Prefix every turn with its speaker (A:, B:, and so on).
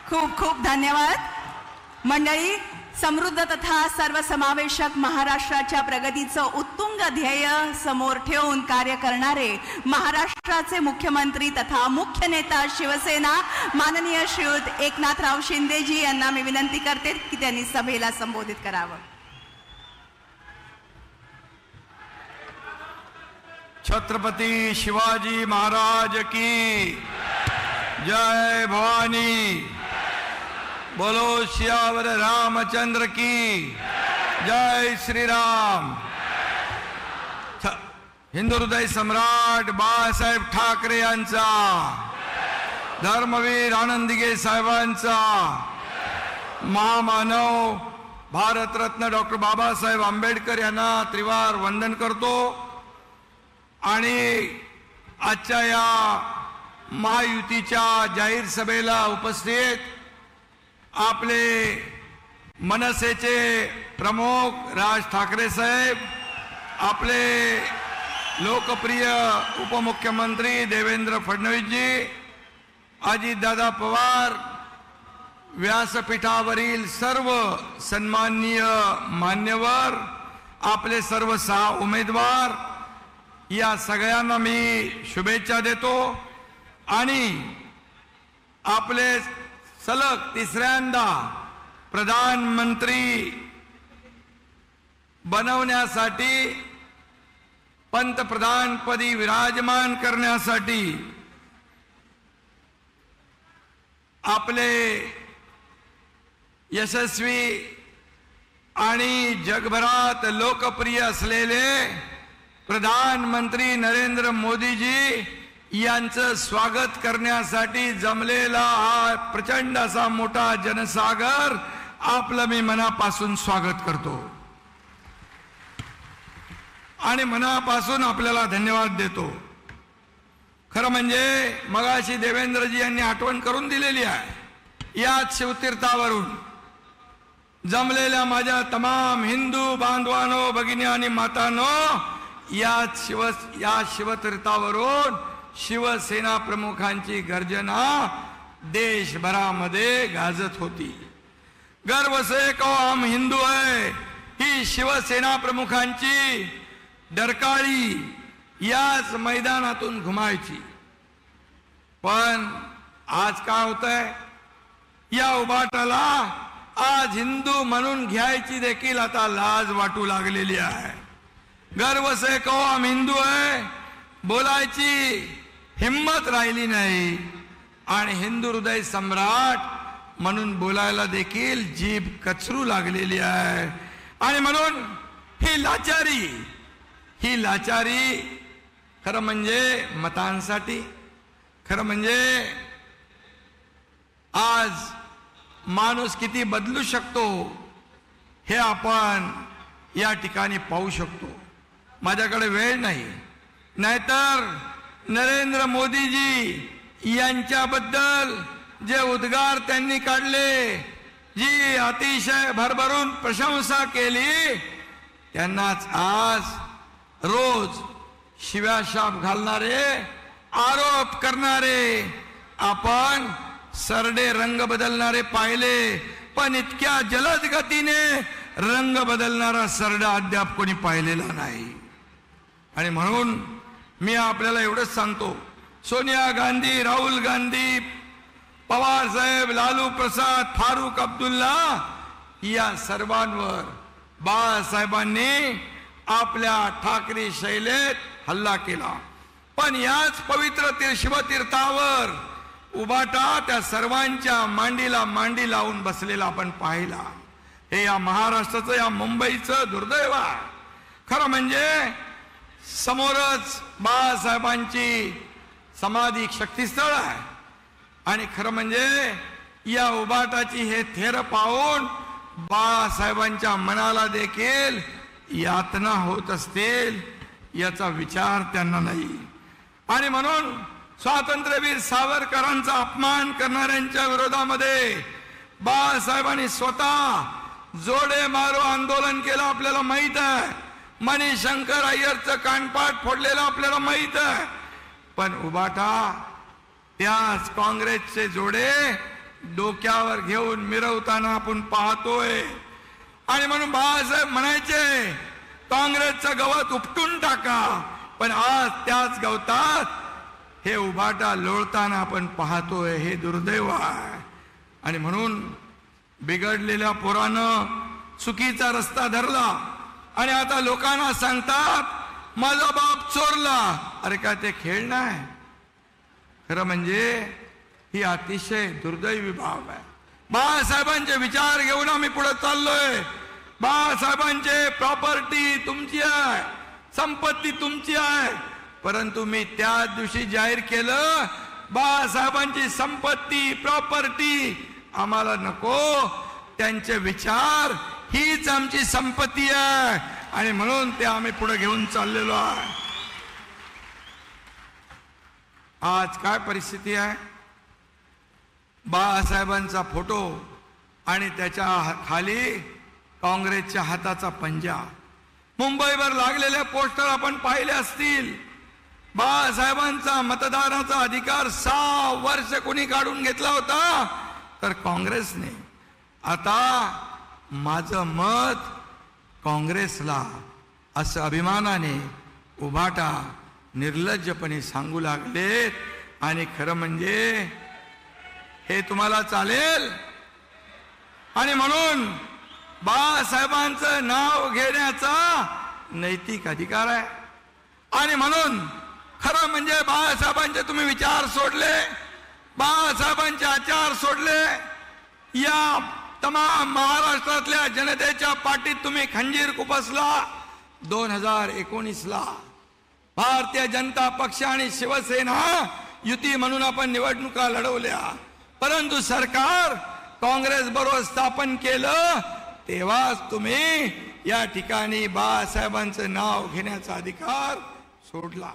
A: खूप खूप धन्यवाद मंडळी. समृद्ध तथा सर्वसमावेशक महाराष्ट्राच्या प्रगतीचं उत्तुंग ध्येय समोर ठेवून कार्य करणारे महाराष्ट्राचे मुख्यमंत्री तथा मुख्य नेता शिवसेना माननीय श्रीयुत एकनाथराव शिंदेजी यांना मी विनंती करते की त्यांनी सभेला संबोधित करावं.
B: छत्रपती शिवाजी महाराज की जय. भवानी बोलो. सियावर रामचंद्र की जय. श्री राम. हिंदू हृदय सम्राट बाळासाहेब ठाकरे यांचा, धर्मवीर आनंदीगे साहेबांचा, महामानव भारतरत्न डॉक्टर बाबासाहेब आंबेडकर यांना त्रिवार वंदन करतो. आणि आजच्या या महायुतीच्या जाहीर सभेला उपस्थित आपले मनसेचे प्रमुख राज ठाकरे साहेब, आपले लोकप्रिय उपमुख्यमंत्री देवेंद्र फडणवीसजी, अजितदादा पवार, व्यासपीठावरील सर्व सन्माननीय मान्यवर, आपले सर्व 6 उमेदवार, या सगळ्यांना मी शुभेच्छा देतो. आणि आपले सलग तिसऱ्यांदा प्रधानमंत्री बनवण्यासाठी, पंतप्रधानपदी विराजमान करण्यासाठी आपले यशस्वी आणि जगभरात लोकप्रिय असलेले प्रधानमंत्री नरेंद्र मोदीजी यांचं स्वागत करण्यासाठी जमलेला हा प्रचंड असा मोठा जनसागर आपलं मी मनापासून स्वागत करतो आणि मनापासून आपल्याला धन्यवाद देतो. खरं म्हणजे मगाशी देवेंद्रजी यांनी आठवण करून दिलेली आहे. याच शिवतीर्थावरून जमलेल्या माझ्या तमाम हिंदू बांधवांनो, भगिनी आणि मातांनो, या शिवतीर्थावरून शिवसेना प्रमुखांची गर्जना देशभरामध्ये गाजत होती. गर्व से कहो हम हिंदू है, ही शिवसेना प्रमुखांची डरकाळी याच मैदानातून घुमायची. पण आज काय होतंय, या उभाटाला आज हिंदू म्हणून घ्यायची देखील आता लाज वाटू लागलेली आहे. गर्व से कहो हम हिंदू है बोलायची हिम्मत राहिली नाही आणि हिंदू हृदय सम्राट म्हणून बोलायला देखील जीभ कचरू लागलेली आहे. आणि म्हणून ही लाचारी खरं म्हणजे मतांसाठी, खरं म्हणजे आज माणूस किती बदलू शकतो हे आपण या ठिकाणी पाहू शकतो. माझ्याकडे वेळ नाही, नाहीतर नरेंद्र मोदीजी यांच्याबद्दल जे उद्गार त्यांनी काढले, जी अतिशय भरभरून प्रशंसा केली, त्यांनाच आज रोज शिव्याशाप घालणारे, आरोप करणारे आपण सरडे रंग बदलणारे पाहिले. पण इतक्या जलद गतीने रंग बदलणारा सरडा अद्याप कोणी पाहिलेला नाही. आणि म्हणून मी आपल्याला एवढंच सांगतो, सोनिया गांधी, राहुल गांधी, पवार साहेब, लालू प्रसाद, फारुख अब्दुल्ला या सर्वांवर बाळासाहेबांनी आपल्या ठाकरे शैलेत हल्ला केला. पण याच पवित्र शिवतीर्थावर उभाटा त्या सर्वांच्या मांडीला मांडी लावून बसलेला आपण पाहिला. हे या महाराष्ट्राचं, या मुंबईचं दुर्दैव आहे. खरं म्हणजे समोरच बाळासाहेबांची समाधी शक्तीस्थळ आहे आणि खरं म्हणजे या उभाटाची हे थेर पाहून बाळासाहेबांच्या मनाला देखील यातना होत असतील याचा विचार त्यांना नाही. आणि म्हणून स्वातंत्र्यवीर सावरकरांचा अपमान करणाऱ्यांच्या विरोधामध्ये बाळासाहेबांनी स्वतः जोडे मारो आंदोलन केलं, आपल्याला माहित आहे. मणिशंकर अय्यरचं कानपाट फोडलेलं आपल्याला माहित आहे. पण उभाटा त्याच काँग्रेसचे जोडे डोक्यावर घेऊन मिरवताना आपण पाहतोय. आणि म्हणून बाळासाहेब म्हणायचे काँग्रेसचं गवत उपटून टाका, पण आज त्याच गवतात हे उभाटा लोळताना आपण पाहतोय. हे दुर्दैव आहे. आणि म्हणून बिघडलेल्या पोरानं चुकीचा रस्ता धरला आणि आता लोकांना सांगतात माझा बाप चोरला. अरे काय ते खेळ नाही? खरं म्हणजे ही अतिशय दुर्दैवी बाब आहे. बाळासाहेबांचे विचार घेऊन आम्ही पुढे चाललोय. बाळासाहेबांचे प्रॉपर्टी तुमची आहे, संपत्ती तुमची आहे, परंतु मी त्याच दिवशी जाहीर केलं बाळासाहेबांची संपत्ती प्रॉपर्टी आम्हाला नको, त्यांचे विचार हीच आमची संपत्ती आहे. आणि म्हणून ते आम्ही पुढे घेऊन चाललेलो आहे. आज काय परिस्थिती आहे? बाळासाहेबांचा फोटो आणि त्याच्या खाली काँग्रेसच्या हाताचा पंजा. मुंबईवर लागलेले पोस्टर आपण पाहिले असतील. बाळासाहेबांचा मतदानाचा अधिकार 6 वर्ष कोणी काढून घेतला होता? तर काँग्रेसने. आता माझं मत काँग्रेसला असं अभिमानाने उभाटा निर्लज्जपणे सांगू लागलेत. आणि खरं म्हणजे हे तुम्हाला चालेल? आणि म्हणून बाळासाहेबांचं नाव घेण्याचा नैतिक अधिकार आहे. आणि म्हणून खरं म्हणजे बाळासाहेबांचे तुम्ही विचार सोडले, बाळासाहेबांचे आचार सोडले, या तमाम महाराष्ट्रातल्या जनतेच्या पाठीत तुम्ही खंजीर खुपसला. 2019ला भारतीय जनता पक्ष आणि शिवसेना युती म्हणून आपण निवडणुका लढवल्या, परंतु सरकार काँग्रेस बरोबर स्थापन केलं तेव्हाच तुम्ही या ठिकाणी बाळासाहेबांचं नाव घेण्याचा अधिकार सोडला.